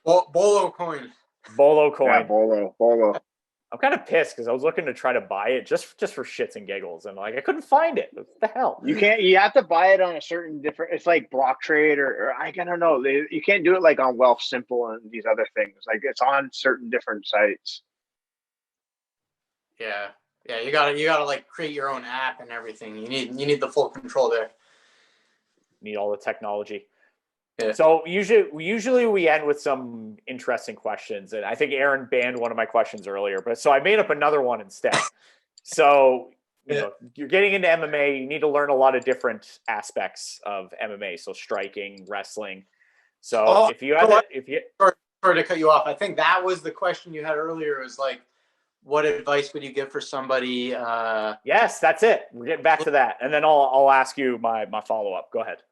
Bolo coin. Bolo coin. Yeah, Bolo. I'm kind of pissed because I was looking to try to buy it just for shits and giggles, and like I couldn't find it. What the hell? You have to buy it on a certain different. It's like Block Trade or I don't know. You can't do it like on Wealth Simple and these other things. Like it's on certain different sites. Yeah. You gotta like create your own app and everything. You need the full control there. Need all the technology. Yeah. So usually we end with some interesting questions, and I think Aaron banned one of my questions earlier, but so I made up another one instead. So you know, you're getting into MMA, you need to learn a lot of different aspects of MMA, so striking, wrestling. So sorry to cut you off. I think that was the question you had earlier. Was like, what advice would you give for somebody? Yes, that's it. We're getting back to that, and then I'll ask you my follow up. Go ahead.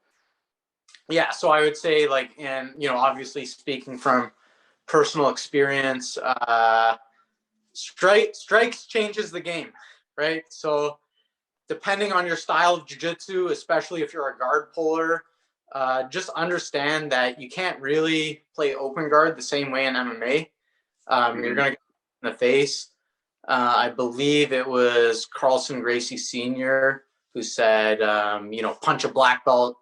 Yeah, so I would say like, and obviously speaking from personal experience, strikes changes the game, right? So depending on your style of jiu-jitsu, especially if you're a guard puller, just understand that you can't really play open guard the same way in MMA. You're going to get in the face. I believe it was Carlson Gracie Sr. who said, punch a black belt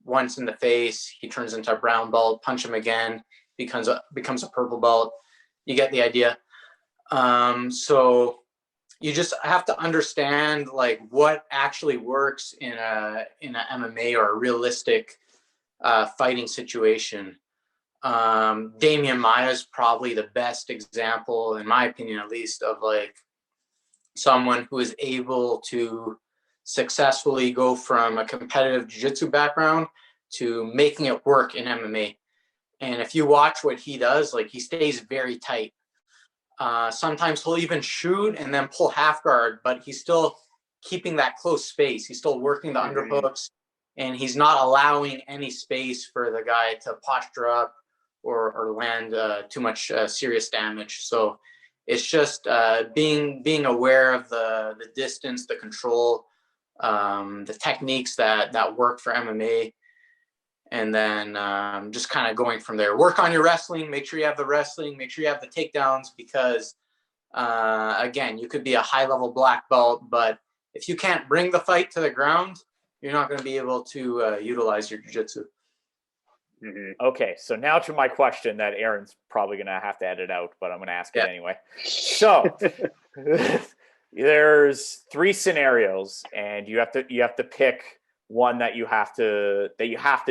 once in the face, he turns into a brown belt, punch him again, becomes a purple belt. You get the idea. So you just have to understand like what actually works in a MMA or a realistic fighting situation. Damien Myers probably the best example, in my opinion at least, of like someone who is able to successfully go from a competitive jiu-jitsu background to making it work in MMA. And if you watch what he does, like he stays very tight. Sometimes he'll even shoot and then pull half guard, but he's still keeping that close space. He's still working the underhooks, and he's not allowing any space for the guy to posture up or land too much serious damage. So it's just being aware of the distance, the control, the techniques that work for MMA, and then just kind of going from there. Work on your wrestling. Make sure you have the wrestling. Make sure you have the takedowns, because again, you could be a high-level black belt, but if you can't bring the fight to the ground, you're not going to be able to utilize your jiu-jitsu. Okay, so now to my question that Aaron's probably going to have to edit out, but I'm going to ask it anyway. So there's 3 scenarios, and you have to pick one that you have to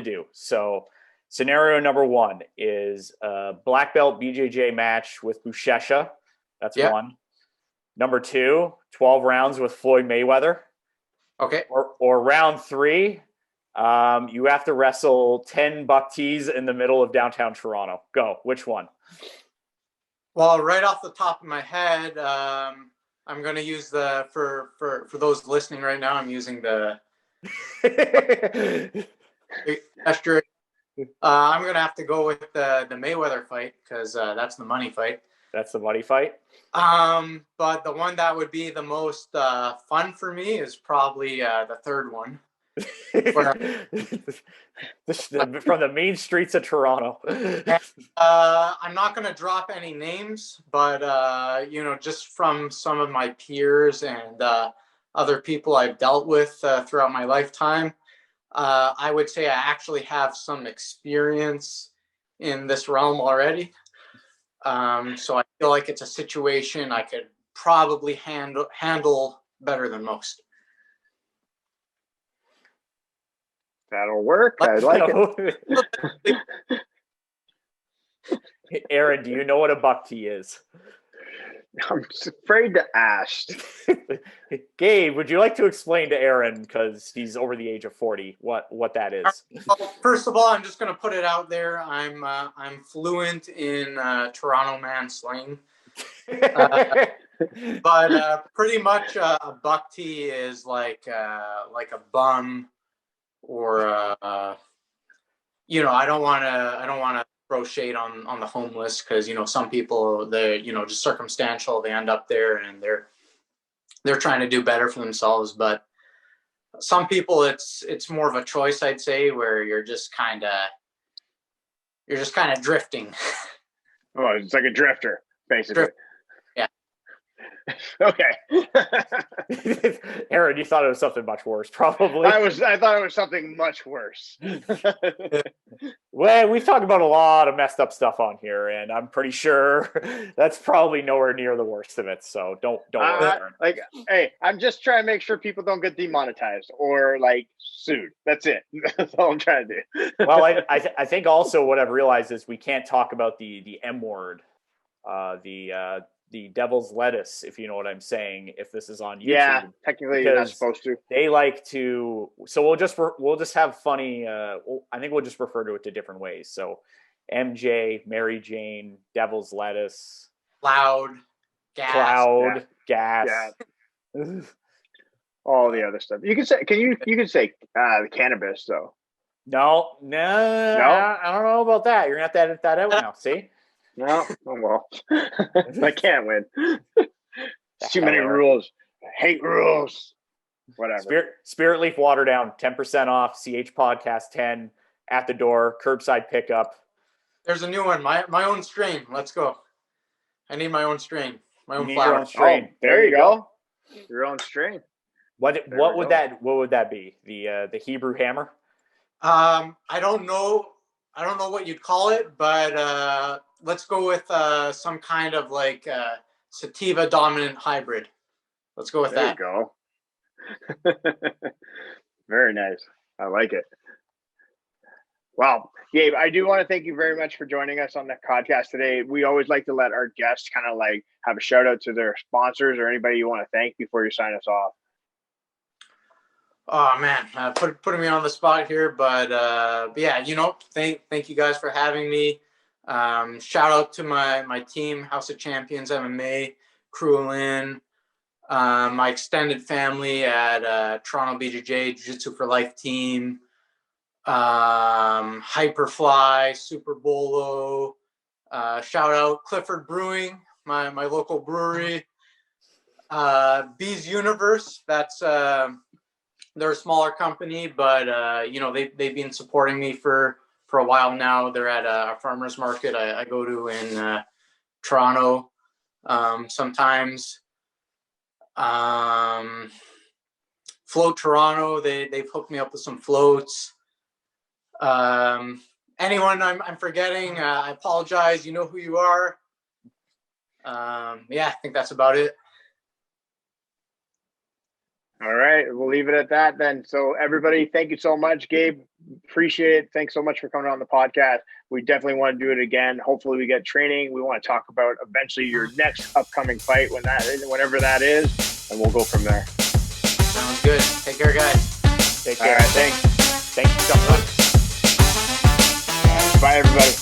do. So scenario number 1 is a black belt BJJ match with Buchecha. That's one. Number 2, 12 rounds with Floyd Mayweather. Okay. Or round 3, you have to wrestle 10 buck tees in the middle of downtown Toronto. Go. Which one? Well, right off the top of my head, I'm going to use for those listening right now, I'm using the gesture. I'm going to have to go with the Mayweather fight, because that's the money fight. That's the money fight? But the one that would be the most fun for me is probably the third one. From the main streets of Toronto. I'm not going to drop any names, but just from some of my peers and other people I've dealt with throughout my lifetime, I would say I actually have some experience in this realm already. So I feel like it's a situation I could probably handle better than most. That'll work. I like it. Aaron, do you know what a buck tee is? I'm afraid to ask. Gabe, would you like to explain to Aaron, because he's over the age of 40, what that is? Well, first of all, I'm just going to put it out there. I'm fluent in Toronto man slang. But pretty much a buck tee is like a bum, or I don't want to throw shade on the homeless, because some people, they're just circumstantial, they end up there and they're trying to do better for themselves. But some people, it's more of a choice, I'd say, where you're just kind of drifting. Oh, it's like a drifter, basically. Yeah. Okay. Aaron, you thought it was something much worse, probably. I thought it was something much worse. Well, we've talked about a lot of messed up stuff on here, and I'm pretty sure that's probably nowhere near the worst of it. So don't worry, Aaron. Hey, I'm just trying to make sure people don't get demonetized or sued. That's it. That's all I'm trying to do. Well, I think also what I've realized is we can't talk about the M word, the devil's lettuce, if you know what I'm saying, if this is on YouTube. Yeah, technically you're not supposed to. They like to, so we'll just have funny, I think we'll just refer to it to different ways. So MJ, Mary Jane, devil's lettuce, Cloud, gas. All the other stuff. You can say cannabis though. No, I don't know about that. You're gonna have to edit that out now. See? No, oh well. I can't win. It's too many rules. I hate rules. Whatever. Spirit Leaf water down, 10% off. CH Podcast 10 at the door. Curbside pickup. There's a new one. My own strain. Let's go. I need my own strain. My own Your flower. own strain. Oh, there you go. Your own strain. What would that be? The Hebrew hammer? I don't know what you'd call it, but let's go with some kind of sativa dominant hybrid. Let's go with that. There you go. Very nice. I like it. Wow. Gabe, I do want to thank you very much for joining us on the podcast today. We always like to let our guests kind of have a shout out to their sponsors or anybody you want to thank before you sign us off. Oh man, putting me on the spot here, but yeah, thank you guys for having me. Shout out to my team, House of Champions MMA, Crew Lynn, my extended family at Toronto BJJ Jiu-Jitsu for Life team, Hyperfly, Super Bolo. Shout out Clifford Brewing, my local brewery. Bees Universe, that's they're a smaller company, but they've been supporting me for a while now. They're at a farmer's market I go to in Toronto sometimes. Float Toronto, they've hooked me up with some floats. Anyone I'm forgetting, I apologize. You know who you are. Yeah, I think that's about it. All right, we'll leave it at that then. So everybody, thank you so much, Gabe. Appreciate it. Thanks so much for coming on the podcast. We definitely want to do it again. Hopefully we get training. We want to talk about eventually your next upcoming fight whenever that is, and we'll go from there. Sounds good. Take care, guys. Take care. All right, thanks. Thank you so much. Bye, everybody.